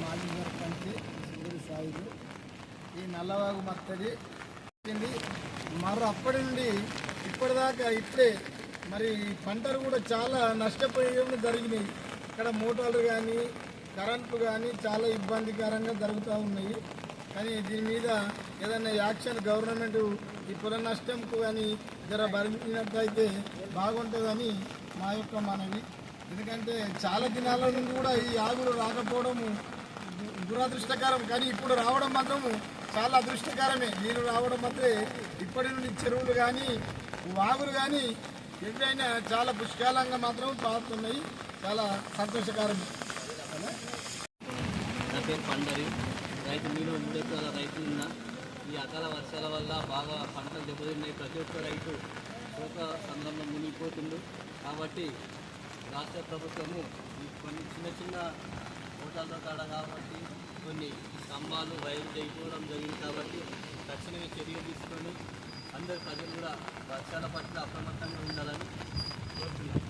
మాజీ సర్పంచ్ సింగూరి సాయిలు ఈ నల్లవాగు మత్తడి మరి అప్పటి నుండి ఇప్పటిదాకా ఇప్పుడే మరి పంటలు కూడా చాలా నష్టపోయేవి జరిగినాయి. ఇక్కడ మోటార్లు కానీ కరెంటు కానీ చాలా ఇబ్బందికరంగా జరుగుతూ ఉన్నాయి. కానీ దీని మీద ఏదైనా యాక్షన్ గవర్నమెంట్ ఈ పొల నష్టంకు కానీ జర భరించినట్లయితే బాగుంటుందని మా యొక్క మనవి. ఎందుకంటే చాలా దినాల నుండి కూడా ఈ ఆగులు రాకపోవడము దురదృష్టకరం. కానీ ఇప్పుడు రావడం మాత్రము చాలా అదృష్టకరమే. నీరు రావడం మాత్రమే ఇప్పటి నుండి చెరువులు కానీ వాగులు కానీ ఎప్పుడైనా చాలా పుష్కలంగా మాత్రం పారుతున్నాయి. చాలా సంతోషకరం. నా పేరు పండరి. నేను 3 ఎకరాల రైతులున్నా. ఈ అకాల వర్షాల వల్ల బాగా పంటలు దెబ్బతిన్నాయి. ప్రతి ఒక్క రైతు శోక సందర్భంలో మునిగిపోతుండు. కాబట్టి రాష్ట్ర ప్రభుత్వము కొన్ని చిన్న హోటళ్ళ కాడ కాబట్టి కొన్ని స్తంభాలు వైర్లు తెగిపోవడం జరిగింది. కాబట్టి తక్షణమే చర్య తీసుకొని అందరు ప్రజలు కూడా వర్షాల పట్ల అప్రమత్తంగా ఉండాలని కోరుతున్నాను.